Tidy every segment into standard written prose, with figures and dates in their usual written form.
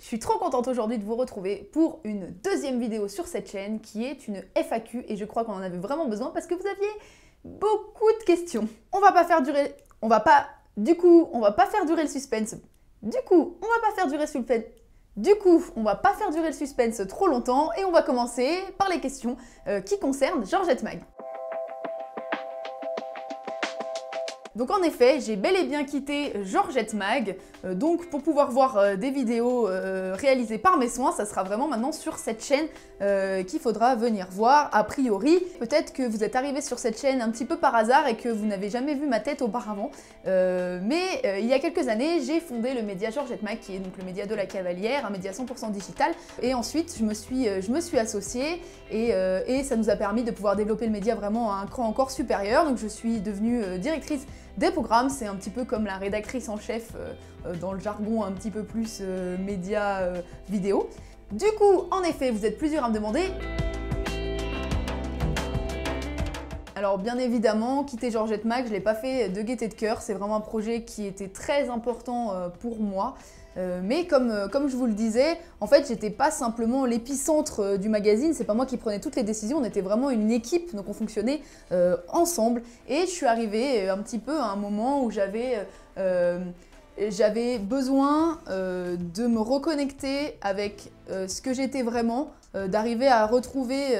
Je suis trop contente aujourd'hui de vous retrouver pour une deuxième vidéo sur cette chaîne qui est une FAQ et je crois qu'on en avait vraiment besoin parce que vous aviez beaucoup de questions. On va pas faire durer le suspense. On va pas faire durer le suspense trop longtemps et on va commencer par les questions qui concernent Georgette Mag. Donc en effet, j'ai bel et bien quitté Georgette Mag, donc pour pouvoir voir des vidéos réalisées par mes soins, ça sera vraiment maintenant sur cette chaîne qu'il faudra venir voir. A priori, peut-être que vous êtes arrivé sur cette chaîne un petit peu par hasard et que vous n'avez jamais vu ma tête auparavant, mais il y a quelques années, j'ai fondé le média Georgette Mag, qui est donc le média de la Cavalière, un média 100% digital, et ensuite je me suis associée et ça nous a permis de pouvoir développer le média vraiment à un cran encore supérieur. Donc je suis devenue directrice des programmes, c'est un petit peu comme la rédactrice en chef dans le jargon un petit peu plus média vidéo. Du coup, en effet, vous êtes plusieurs à me demander. Alors bien évidemment, quitter Georgette Mag, je ne l'ai pas fait de gaieté de cœur, c'est vraiment un projet qui était très important pour moi. Mais comme je vous le disais, en fait, j'étais pas simplement l'épicentre du magazine, c'est pas moi qui prenais toutes les décisions, on était vraiment une équipe, donc on fonctionnait ensemble. Et je suis arrivée un petit peu à un moment où j'avais besoin de me reconnecter avec ce que j'étais vraiment, d'arriver à retrouver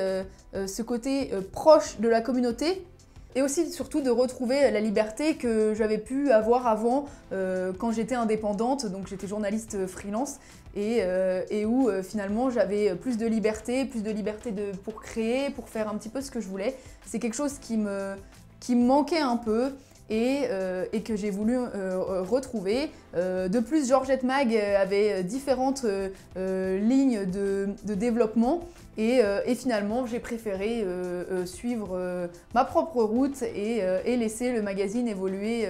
ce côté proche de la communauté. Et aussi, surtout, de retrouver la liberté que j'avais pu avoir avant quand j'étais indépendante, donc j'étais journaliste freelance, et où finalement j'avais plus de liberté pour créer, pour faire un petit peu ce que je voulais. C'est quelque chose qui me manquait un peu et que j'ai voulu retrouver. De plus, Georgette Mag avait différentes lignes de développement. Et finalement, j'ai préféré suivre ma propre route et laisser le magazine évoluer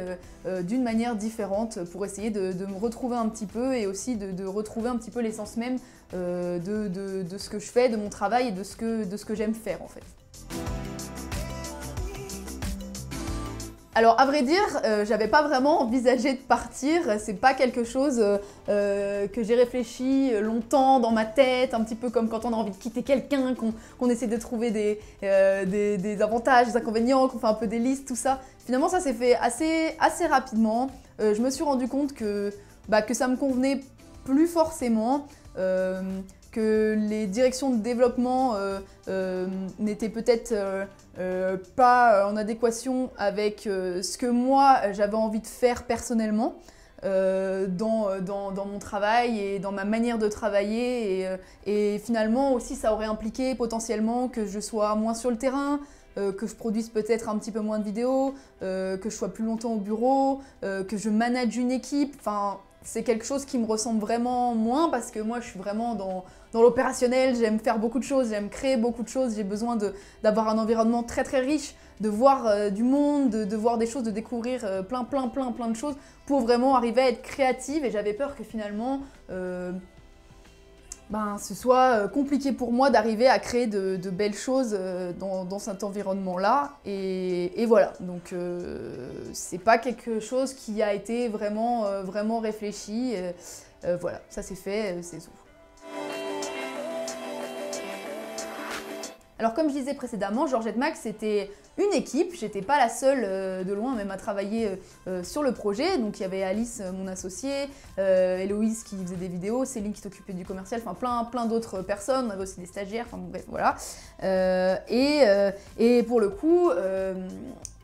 d'une manière différente pour essayer de me retrouver un petit peu et aussi de retrouver un petit peu l'essence même de ce que je fais, de mon travail et de ce que j'aime faire en fait. Alors à vrai dire, j'avais pas vraiment envisagé de partir, c'est pas quelque chose que j'ai réfléchi longtemps dans ma tête, un petit peu comme quand on a envie de quitter quelqu'un, qu'on essaie de trouver des avantages, des inconvénients, qu'on fait un peu des listes, tout ça. Finalement ça s'est fait assez rapidement, je me suis rendu compte que ça me convenait plus forcément, que les directions de développement n'étaient peut-être pas en adéquation avec ce que moi j'avais envie de faire personnellement dans mon travail et dans ma manière de travailler et finalement aussi ça aurait impliqué potentiellement que je sois moins sur le terrain, que je produise peut-être un petit peu moins de vidéos, que je sois plus longtemps au bureau, que je manage une équipe, enfin c'est quelque chose qui me ressemble vraiment moins parce que moi je suis vraiment dans l'opérationnel, j'aime faire beaucoup de choses, j'aime créer beaucoup de choses, j'ai besoin d'avoir un environnement très très riche, de voir du monde, de voir des choses, de découvrir plein de choses pour vraiment arriver à être créative et j'avais peur que finalement ce soit compliqué pour moi d'arriver à créer de belles choses dans cet environnement-là. Et voilà, donc c'est pas quelque chose qui a été vraiment réfléchi. Voilà, ça c'est fait, c'est tout. Alors comme je disais précédemment, Georgette Mag c'était une équipe, j'étais pas la seule de loin même à travailler sur le projet, donc il y avait Alice mon associée, Héloïse qui faisait des vidéos, Céline qui s'occupait du commercial, enfin plein d'autres personnes, on avait aussi des stagiaires, enfin bon, bref voilà. Et pour le coup,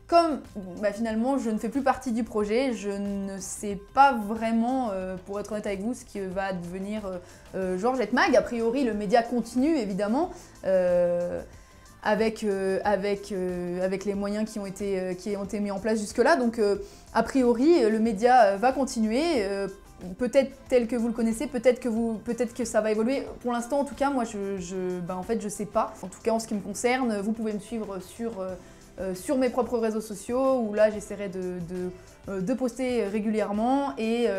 comme finalement je ne fais plus partie du projet, je ne sais pas vraiment, pour être honnête avec vous, ce qui va devenir Georgette Mag. A priori le média continue évidemment, avec les moyens qui ont été mis en place jusque-là. Donc a priori le média va continuer, peut-être tel que vous le connaissez, peut-être que ça va évoluer. Pour l'instant en tout cas, moi en fait je sais pas. En tout cas en ce qui me concerne, vous pouvez me suivre sur mes propres réseaux sociaux où là j'essaierai de poster régulièrement et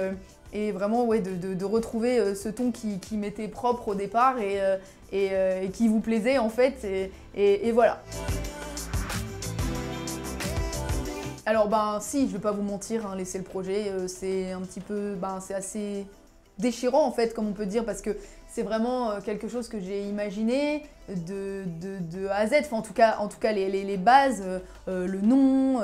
vraiment ouais, de retrouver ce ton qui m'était propre au départ et qui vous plaisait en fait et voilà. Alors si, je vais pas vous mentir, hein, laisser le projet, c'est un petit peu, c'est assez déchirant en fait, comme on peut dire, parce que c'est vraiment quelque chose que j'ai imaginé de A à Z, enfin en tout cas les bases, le nom,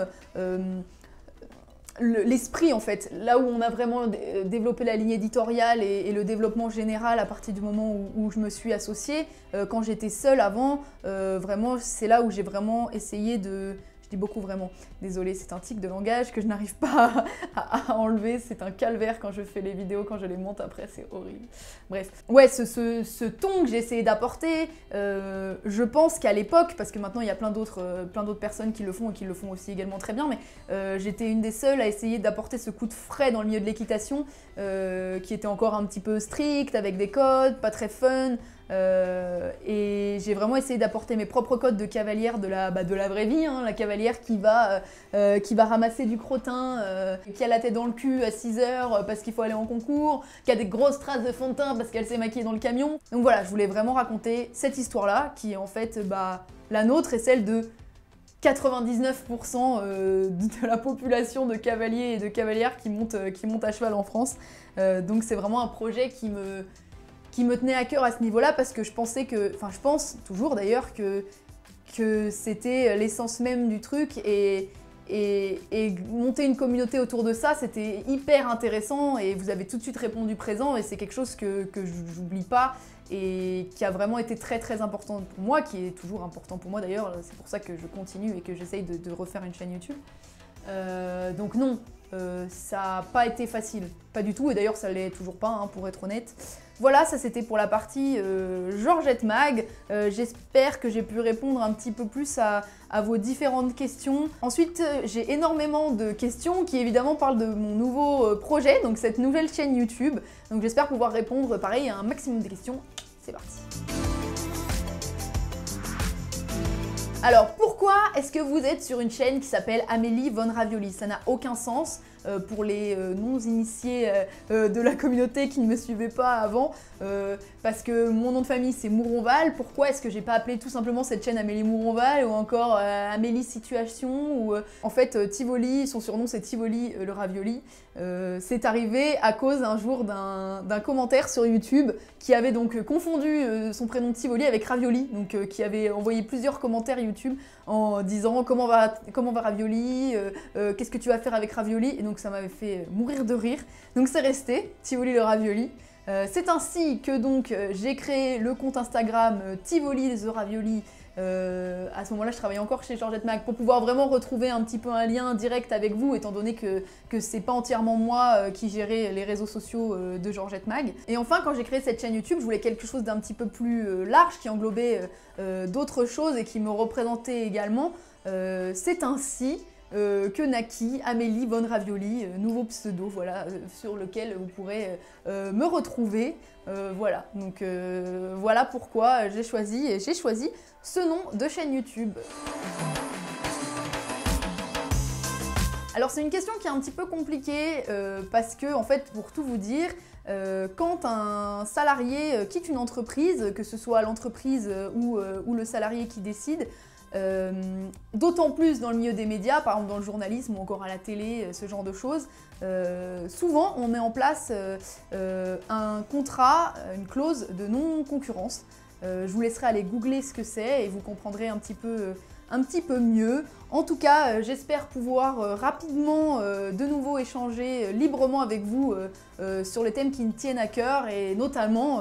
l'esprit en fait, là où on a vraiment développé la ligne éditoriale et le développement général à partir du moment où je me suis associée. Quand j'étais seule avant, vraiment c'est là où j'ai vraiment essayé de... Je dis beaucoup vraiment, désolée, c'est un tic de langage que je n'arrive pas à enlever, c'est un calvaire quand je fais les vidéos, quand je les monte après, c'est horrible. Bref, ouais, ce ton que j'ai essayé d'apporter, je pense qu'à l'époque, parce que maintenant il y a plein d'autres personnes qui le font et qui le font aussi également très bien, mais j'étais une des seules à essayer d'apporter ce coup de frais dans le milieu de l'équitation, qui était encore un petit peu strict, avec des codes, pas très fun. Et j'ai vraiment essayé d'apporter mes propres codes de cavalière de la vraie vie, hein, la cavalière qui va ramasser du crottin, qui a la tête dans le cul à 6 h parce qu'il faut aller en concours, qui a des grosses traces de fond de teint parce qu'elle s'est maquillée dans le camion. Donc voilà, je voulais vraiment raconter cette histoire-là, qui est en fait la nôtre et celle de 99% de la population de cavaliers et de cavalières qui montent à cheval en France. Donc c'est vraiment un projet qui me tenait à cœur à ce niveau-là, parce que je pensais que, enfin je pense toujours d'ailleurs que c'était l'essence même du truc, et monter une communauté autour de ça, c'était hyper intéressant, et vous avez tout de suite répondu présent, et c'est quelque chose que j'oublie pas, et qui a vraiment été très très important pour moi, qui est toujours important pour moi d'ailleurs, c'est pour ça que je continue et que j'essaye de refaire une chaîne YouTube. Donc non, ça n'a pas été facile, pas du tout, et d'ailleurs ça l'est toujours pas, hein, pour être honnête. Voilà, ça c'était pour la partie Georgette Mag. J'espère que j'ai pu répondre un petit peu plus à vos différentes questions. Ensuite, j'ai énormément de questions qui évidemment parlent de mon nouveau projet, donc cette nouvelle chaîne YouTube. Donc j'espère pouvoir répondre pareil à un maximum de questions. C'est parti. Alors pourquoi est-ce que vous êtes sur une chaîne qui s'appelle Amélie Von Ravioli? Ça n'a aucun sens pour les non-initiés de la communauté qui ne me suivaient pas avant, parce que mon nom de famille c'est Mouronval. Pourquoi est-ce que j'ai pas appelé tout simplement cette chaîne Amélie Mouronval, ou encore Amélie Situation, ou en fait Tivoli, son surnom c'est Tivoli le Ravioli. C'est arrivé à cause un jour d'un commentaire sur YouTube qui avait donc confondu son prénom Tivoli avec Ravioli, donc qui avait envoyé plusieurs commentaires YouTube en disant comment va Ravioli, qu'est-ce que tu vas faire avec Ravioli, et donc ça m'avait fait mourir de rire. Donc c'est resté Tivoli le Ravioli. C'est ainsi que donc j'ai créé le compte Instagram Tivoli the Ravioli. À ce moment-là, je travaillais encore chez Georgette Mag pour pouvoir vraiment retrouver un petit peu un lien direct avec vous, étant donné que c'est pas entièrement moi qui gérais les réseaux sociaux de Georgette Mag. Et enfin, quand j'ai créé cette chaîne YouTube, je voulais quelque chose d'un petit peu plus large, qui englobait d'autres choses et qui me représentait également. C'est ainsi que naquit Amélie Von Ravioli, nouveau pseudo, voilà, sur lequel vous pourrez me retrouver. Voilà, donc voilà pourquoi j'ai choisi ce nom de chaîne YouTube. Alors c'est une question qui est un petit peu compliquée, parce que en fait, pour tout vous dire, quand un salarié quitte une entreprise, que ce soit l'entreprise ou le salarié qui décide, d'autant plus dans le milieu des médias, par exemple dans le journalisme ou encore à la télé, ce genre de choses, souvent on met en place un contrat, une clause de non-concurrence. Je vous laisserai aller googler ce que c'est et vous comprendrez un petit peu mieux. En tout cas, j'espère pouvoir rapidement de nouveau échanger librement avec vous sur les thèmes qui me tiennent à cœur, et notamment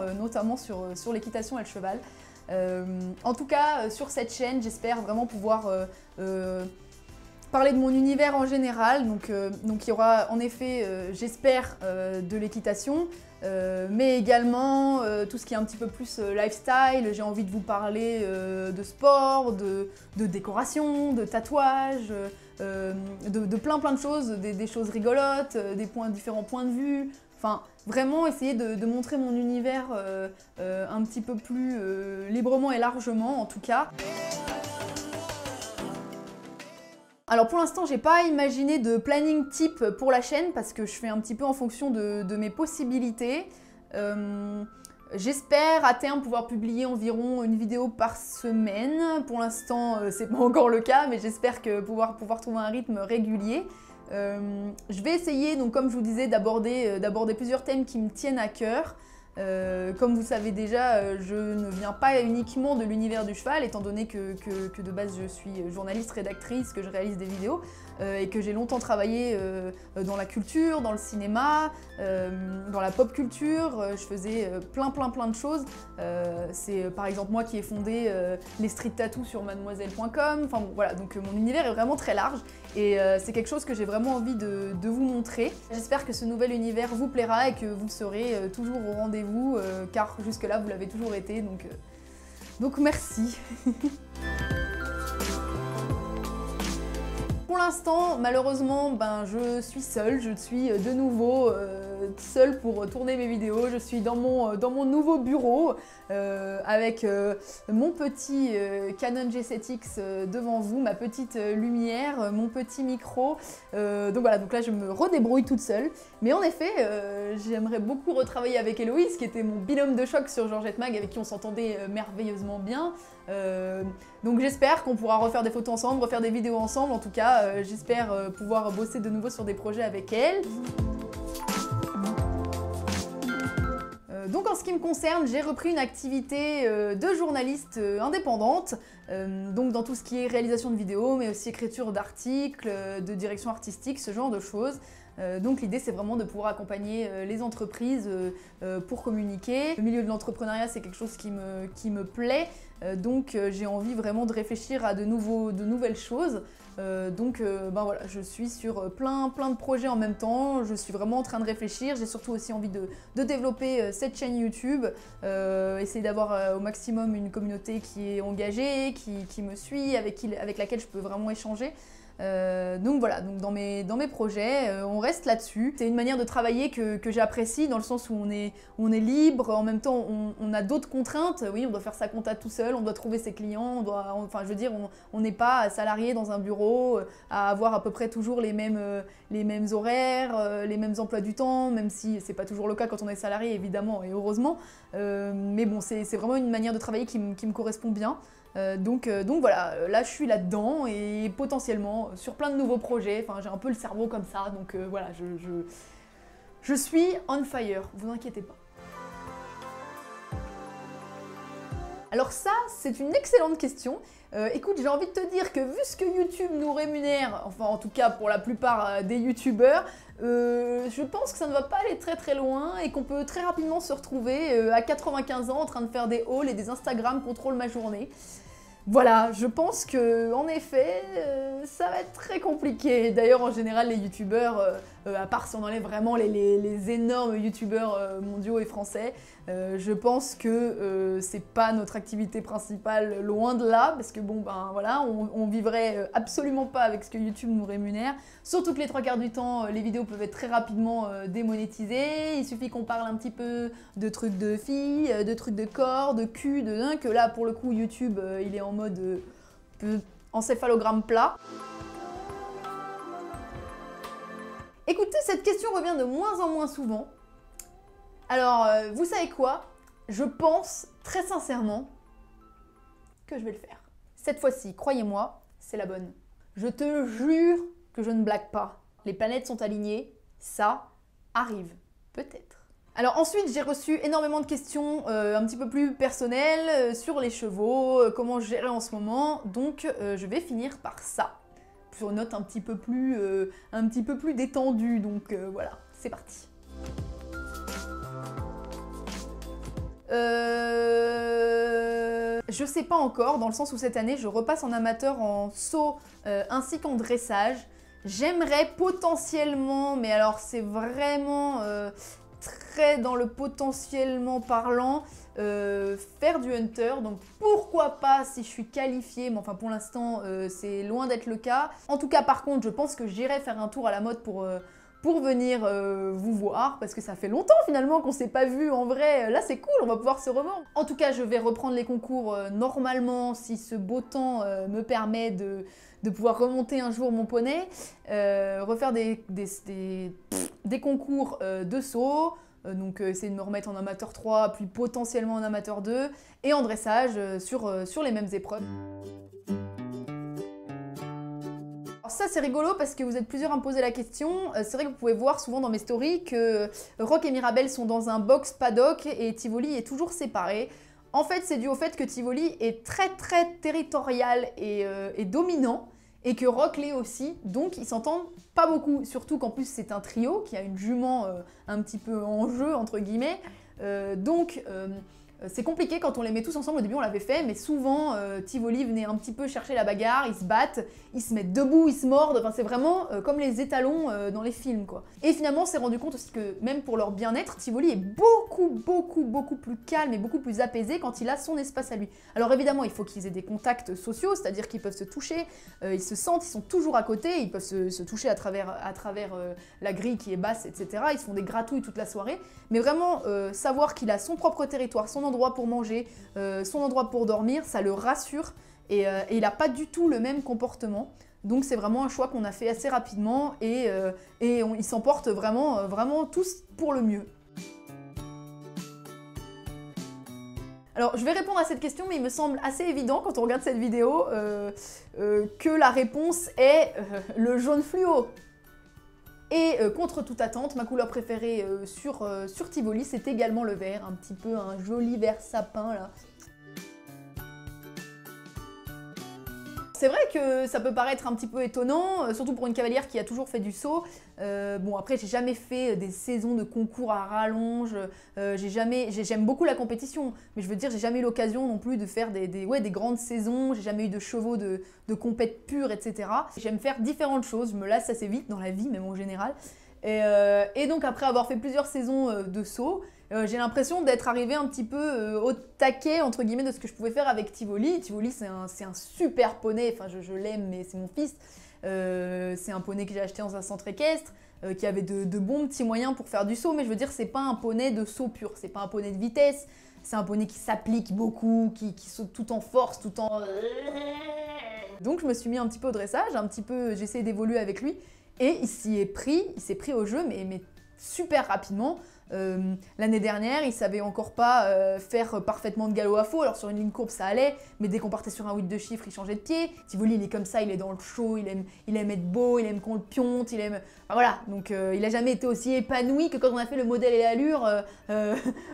sur l'équitation et le cheval. En tout cas, sur cette chaîne, j'espère vraiment pouvoir parler de mon univers en général. Donc il y aura en effet, j'espère, de l'équitation, mais également tout ce qui est un petit peu plus lifestyle. J'ai envie de vous parler de sport, de décoration, de tatouage, de plein de choses, des choses rigolotes, différents points de vue. Enfin, vraiment essayer de montrer mon univers un petit peu plus librement et largement, en tout cas. Alors pour l'instant, j'ai pas imaginé de planning type pour la chaîne, parce que je fais un petit peu en fonction de mes possibilités. J'espère à terme pouvoir publier environ une vidéo par semaine. Pour l'instant, c'est pas encore le cas, mais j'espère pouvoir trouver un rythme régulier. Je vais essayer, donc comme je vous disais, d'aborder plusieurs thèmes qui me tiennent à cœur. Comme vous savez déjà, je ne viens pas uniquement de l'univers du cheval, étant donné que de base je suis journaliste, rédactrice, que je réalise des vidéos et que j'ai longtemps travaillé dans la culture, dans le cinéma, dans la pop culture. Je faisais plein de choses. C'est par exemple moi qui ai fondé les street tattoos sur mademoiselle.com. Enfin bon, voilà, donc mon univers est vraiment très large et c'est quelque chose que j'ai vraiment envie de vous montrer. J'espère que ce nouvel univers vous plaira et que vous serez toujours au rendez-vous, car jusque-là vous l'avez toujours été, donc merci. Pour l'instant, malheureusement, je suis seule, je suis de nouveau seule pour tourner mes vidéos. Je suis dans mon nouveau bureau avec mon petit Canon G7X devant vous, ma petite lumière, mon petit micro. Donc voilà, donc là je me redébrouille toute seule. Mais en effet, j'aimerais beaucoup retravailler avec Héloïse, qui était mon binôme de choc sur Georgette Mag, avec qui on s'entendait merveilleusement bien. Donc j'espère qu'on pourra refaire des photos ensemble, refaire des vidéos ensemble. En tout cas, j'espère pouvoir bosser de nouveau sur des projets avec elle. Donc en ce qui me concerne, j'ai repris une activité de journaliste indépendante, donc dans tout ce qui est réalisation de vidéos, mais aussi écriture d'articles, de direction artistique, ce genre de choses. Donc l'idée c'est vraiment de pouvoir accompagner les entreprises pour communiquer. Le milieu de l'entrepreneuriat c'est quelque chose qui me plaît, donc j'ai envie vraiment de réfléchir à de nouvelles choses. Voilà, je suis sur plein de projets en même temps, je suis vraiment en train de réfléchir, j'ai surtout aussi envie de développer cette chaîne YouTube, essayer d'avoir au maximum une communauté qui est engagée, qui me suit, avec laquelle je peux vraiment échanger. Donc voilà, donc dans mes projets, on reste là-dessus. C'est une manière de travailler que j'apprécie, dans le sens où on est libre, en même temps on a d'autres contraintes. Oui, on doit faire sa compta tout seul, on doit trouver ses clients, on n'est pas salarié dans un bureau, à avoir à peu près toujours les mêmes horaires, les mêmes emplois du temps, même si c'est pas toujours le cas quand on est salarié évidemment et heureusement. Mais bon, c'est vraiment une manière de travailler qui me correspond bien. Donc voilà, là je suis là-dedans et potentiellement sur plein de nouveaux projets, enfin j'ai un peu le cerveau comme ça, donc voilà, je suis on fire, vous inquiétez pas. Alors ça, c'est une excellente question. Écoute, j'ai envie de te dire que vu ce que YouTube nous rémunère, enfin en tout cas pour la plupart des YouTubeurs, je pense que ça ne va pas aller très loin et qu'on peut très rapidement se retrouver à 95 ans en train de faire des hauls et des Instagram contrôle ma journée. Voilà, je pense que en effet, ça va être très compliqué. D'ailleurs, en général, les youtubeurs, à part si on enlève vraiment les énormes youtubeurs mondiaux et français, je pense que c'est pas notre activité principale, loin de là, parce que bon, voilà, on vivrait absolument pas avec ce que YouTube nous rémunère. Surtout que les 3/4 du temps, les vidéos peuvent être très rapidement démonétisées. Il suffit qu'on parle un petit peu de trucs de filles, de trucs de corps, de cul, que là, pour le coup, YouTube, il est en mode encéphalogramme plat. Écoutez, cette question revient de moins en moins souvent. Alors, vous savez quoi? Je pense très sincèrement que je vais le faire. Cette fois-ci, croyez-moi, c'est la bonne. Je te jure que je ne blague pas. Les planètes sont alignées, ça arrive, peut-être. Alors ensuite, j'ai reçu énormément de questions un petit peu plus personnelles sur les chevaux, comment je gérais en ce moment, donc je vais finir par ça. Sur une note un petit peu plus détendue, donc voilà, c'est parti. Je sais pas encore, dans le sens où cette année je repasse en amateur en saut ainsi qu'en dressage. J'aimerais potentiellement, mais alors c'est vraiment très dans le potentiellement parlant, faire du hunter, donc pourquoi pas si je suis qualifiée, mais enfin pour l'instant c'est loin d'être le cas. En tout cas par contre je pense que j'irai faire un tour à la mode pour venir vous voir, parce que ça fait longtemps finalement qu'on s'est pas vu en vrai. Là c'est cool, on va pouvoir se revoir. En tout cas je vais reprendre les concours normalement si ce beau temps me permet de pouvoir remonter un jour mon poney, refaire des concours de saut, donc essayer de me remettre en amateur 3, puis potentiellement en amateur 2, et en dressage sur les mêmes épreuves. Alors ça c'est rigolo parce que vous êtes plusieurs à me poser la question. C'est vrai que vous pouvez voir souvent dans mes stories que Rock et Mirabel sont dans un box paddock et Tivoli est toujours séparé. En fait, c'est dû au fait que Tivoli est très territorial et dominant, et que Rock l'est aussi, donc ils s'entendent pas beaucoup. Surtout qu'en plus c'est un trio qui a une jument un petit peu en jeu, entre guillemets. C'est compliqué quand on les met tous ensemble. Au début on l'avait fait, mais souvent Tivoli venait un petit peu chercher la bagarre, ils se battent, ils se mettent debout, ils se mordent, enfin c'est vraiment comme les étalons dans les films quoi. Et finalement on s'est rendu compte aussi que même pour leur bien-être, Tivoli est beaucoup plus calme et beaucoup plus apaisé quand il a son espace à lui. Alors évidemment il faut qu'ils aient des contacts sociaux, c'est-à-dire qu'ils peuvent se toucher, ils se sentent, ils sont toujours à côté, ils peuvent se toucher à travers la grille qui est basse, etc. Ils se font des gratouilles toute la soirée, mais vraiment savoir qu'il a son propre territoire, son endroit pour manger, son endroit pour dormir, ça le rassure et il n'a pas du tout le même comportement. Donc c'est vraiment un choix qu'on a fait assez rapidement et ils s'en portent vraiment tous pour le mieux. Alors je vais répondre à cette question, mais il me semble assez évident quand on regarde cette vidéo que la réponse est le jaune fluo. Et contre toute attente, ma couleur préférée sur Tivoli, c'est également le vert, un petit peu un joli vert sapin là. C'est vrai que ça peut paraître un petit peu étonnant, surtout pour une cavalière qui a toujours fait du saut. Bon après j'ai jamais fait des saisons de concours à rallonge, j'aime beaucoup la compétition, mais je veux dire j'ai jamais eu l'occasion non plus de faire des grandes saisons, j'ai jamais eu de chevaux de compète pure, etc. J'aime faire différentes choses, je me lasse assez vite dans la vie même en général. Et donc après avoir fait plusieurs saisons de saut, j'ai l'impression d'être arrivée un petit peu au taquet entre guillemets de ce que je pouvais faire avec Tivoli. Tivoli c'est un super poney, enfin je l'aime mais c'est mon fils. C'est un poney que j'ai acheté dans un centre équestre, qui avait de bons petits moyens pour faire du saut, mais je veux dire c'est pas un poney de saut pur, c'est pas un poney de vitesse, c'est un poney qui s'applique beaucoup, qui saute tout en force, tout en... Donc je me suis mis un petit peu au dressage, j'ai essayé d'évoluer avec lui. Et il s'est pris au jeu, mais super rapidement. L'année dernière, il savait encore pas faire parfaitement de galop à faux. Alors sur une ligne courbe, ça allait, mais dès qu'on partait sur un 8 de chiffres, il changeait de pied. Tivoli, il est comme ça, il est dans le show, il aime être beau, il aime qu'on le pionte, il aime... Enfin, voilà, donc il a jamais été aussi épanoui que quand on a fait le modèle et l'allure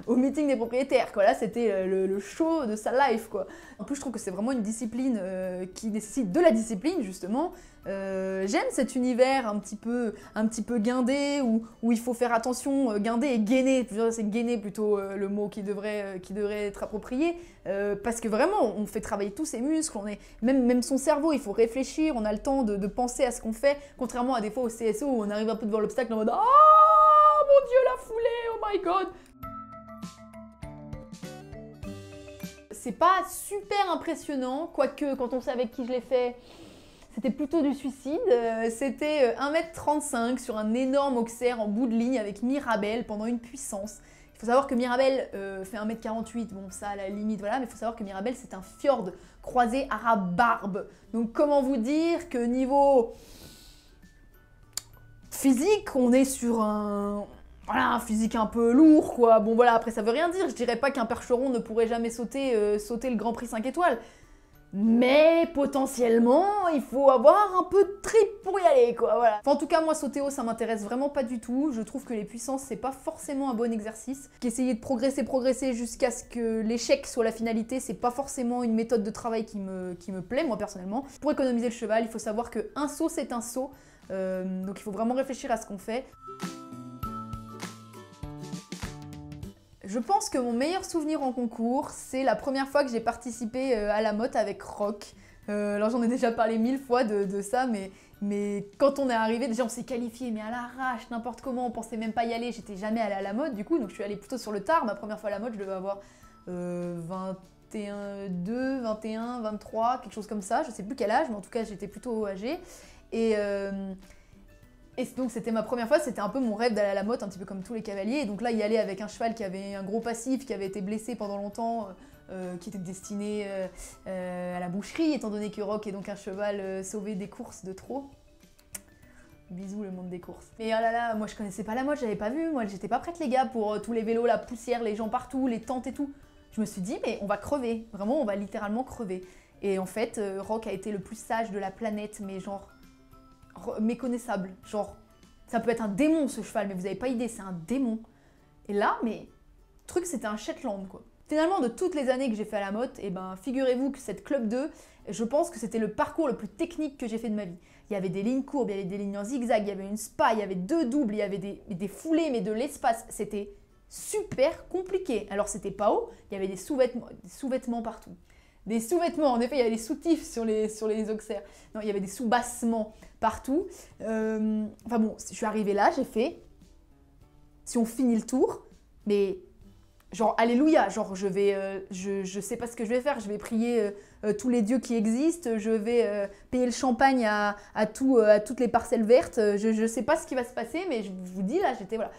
au meeting des propriétaires, quoi. Là, c'était le show de sa life, quoi. En plus, je trouve que c'est vraiment une discipline qui nécessite de la discipline, justement. J'aime cet univers un petit peu guindé, où il faut faire attention, guindé et gainé, c'est gainé plutôt le mot qui devrait être approprié, parce que vraiment on fait travailler tous ses muscles, même son cerveau, il faut réfléchir, on a le temps de penser à ce qu'on fait, contrairement à des fois au CSO où on arrive un peu devant l'obstacle en mode « Ah mon Dieu, la foulée, oh my god !» C'est pas super impressionnant, quoique quand on sait avec qui je l'ai fait, c'était plutôt du suicide. C'était 1m35 sur un énorme auxerre en bout de ligne avec Mirabel pendant une puissance. Il faut savoir que Mirabel fait 1m48, bon ça à la limite, voilà, mais il faut savoir que Mirabel c'est un fjord croisé arabe-barbe. Donc comment vous dire que niveau physique, on est sur un physique un peu lourd quoi. Bon voilà, après ça veut rien dire, je dirais pas qu'un percheron ne pourrait jamais sauter le Grand Prix 5 étoiles. Mais potentiellement, il faut avoir un peu de trip pour y aller, quoi, voilà. Enfin, en tout cas, moi, sauter haut, ça m'intéresse vraiment pas du tout. Je trouve que les puissances, c'est pas forcément un bon exercice. Qu'essayer de progresser jusqu'à ce que l'échec soit la finalité, c'est pas forcément une méthode de travail qui me plaît, moi, personnellement. Pour économiser le cheval, il faut savoir qu'un saut, c'est un saut. Donc il faut vraiment réfléchir à ce qu'on fait. Je pense que mon meilleur souvenir en concours, c'est la première fois que j'ai participé à la motte avec Rock. Alors j'en ai déjà parlé 1000 fois de ça, mais quand on est arrivé, déjà on s'est qualifié, mais à l'arrache, n'importe comment, on pensait même pas y aller, j'étais jamais allée à la motte du coup, donc je suis allée plutôt sur le tard. Ma première fois à la motte, je devais avoir 21, 23, quelque chose comme ça, je sais plus quel âge, mais en tout cas j'étais plutôt âgée. Et donc c'était ma première fois, c'était un peu mon rêve d'aller à la motte, un petit peu comme tous les cavaliers. Et donc là, y aller avec un cheval qui avait un gros passif, qui avait été blessé pendant longtemps, qui était destiné à la boucherie, étant donné que Rock est donc un cheval sauvé des courses de trot. Bisous le monde des courses. Mais oh là là, moi je connaissais pas la motte, j'avais pas vu, moi j'étais pas prête les gars pour tous les vélos, la poussière, les gens partout, les tentes et tout. Je me suis dit mais on va crever, vraiment on va littéralement crever. Et en fait, Rock a été le plus sage de la planète, mais genre méconnaissable. Genre, ça peut être un démon ce cheval, mais vous avez pas idée, c'est un démon. Et là, mais, le truc c'était un Shetland quoi. Finalement, de toutes les années que j'ai fait à la motte, et ben, figurez-vous que cette Club 2, je pense que c'était le parcours le plus technique que j'ai fait de ma vie. Il y avait des lignes courbes, il y avait des lignes en zigzag, il y avait une spa, il y avait 2 doubles, il y avait des foulées, mais de l'espace. C'était super compliqué. Alors c'était pas haut, il y avait des sous-vêtements partout. Des sous-vêtements, en effet, il y avait des soutifs sur les auxerres. Non, il y avait des sous-bassements partout. Enfin bon, je suis arrivée là, j'ai fait... Si on finit le tour, mais... Genre, alléluia, genre je sais pas ce que je vais faire, je vais prier tous les dieux qui existent, je vais payer le champagne à toutes les parcelles vertes, je sais pas ce qui va se passer, mais je vous dis là, j'étais voilà.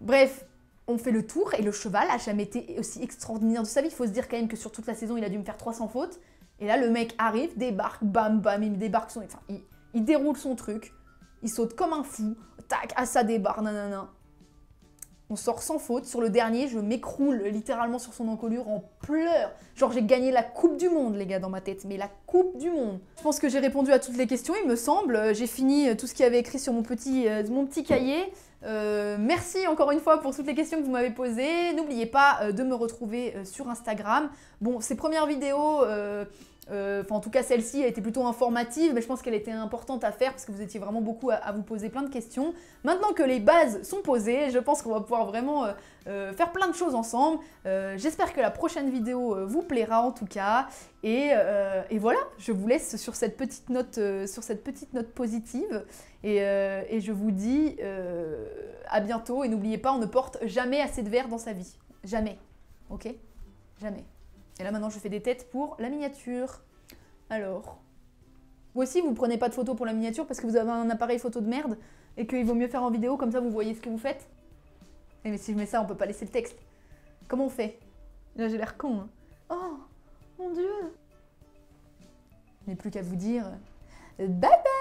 Bref, on fait le tour et le cheval a jamais été aussi extraordinaire de sa vie. Il faut se dire quand même que sur toute la saison, il a dû me faire 300 fautes. Et là, le mec arrive, débarque, bam, bam, il débarque enfin, il déroule son truc, il saute comme un fou, tac, à ça débarque, nanana. On sort sans faute. Sur le dernier, je m'écroule littéralement sur son encolure en pleurs. Genre, j'ai gagné la Coupe du Monde, les gars, dans ma tête. Mais la Coupe du Monde. Je pense que j'ai répondu à toutes les questions, il me semble. J'ai fini tout ce qu'il y avait écrit sur mon petit cahier. Merci encore une fois pour toutes les questions que vous m'avez posées. N'oubliez pas de me retrouver sur Instagram. Bon, ces premières vidéos... en tout cas, celle-ci a été plutôt informative, mais je pense qu'elle était importante à faire parce que vous étiez vraiment beaucoup à vous poser plein de questions. Maintenant que les bases sont posées, je pense qu'on va pouvoir vraiment faire plein de choses ensemble. J'espère que la prochaine vidéo vous plaira en tout cas. Et voilà, je vous laisse sur cette petite note, positive. Et je vous dis à bientôt. Et n'oubliez pas, on ne porte jamais assez de verre dans sa vie. Jamais. Ok? Jamais. Et là maintenant je fais des têtes pour la miniature. Alors, vous aussi vous prenez pas de photos pour la miniature parce que vous avez un appareil photo de merde et qu'il vaut mieux faire en vidéo, comme ça vous voyez ce que vous faites. Mais si je mets ça, on peut pas laisser le texte. Comment on fait? Là j'ai l'air con. Hein. Oh, mon Dieu. Il n'est plus qu'à vous dire bye bye.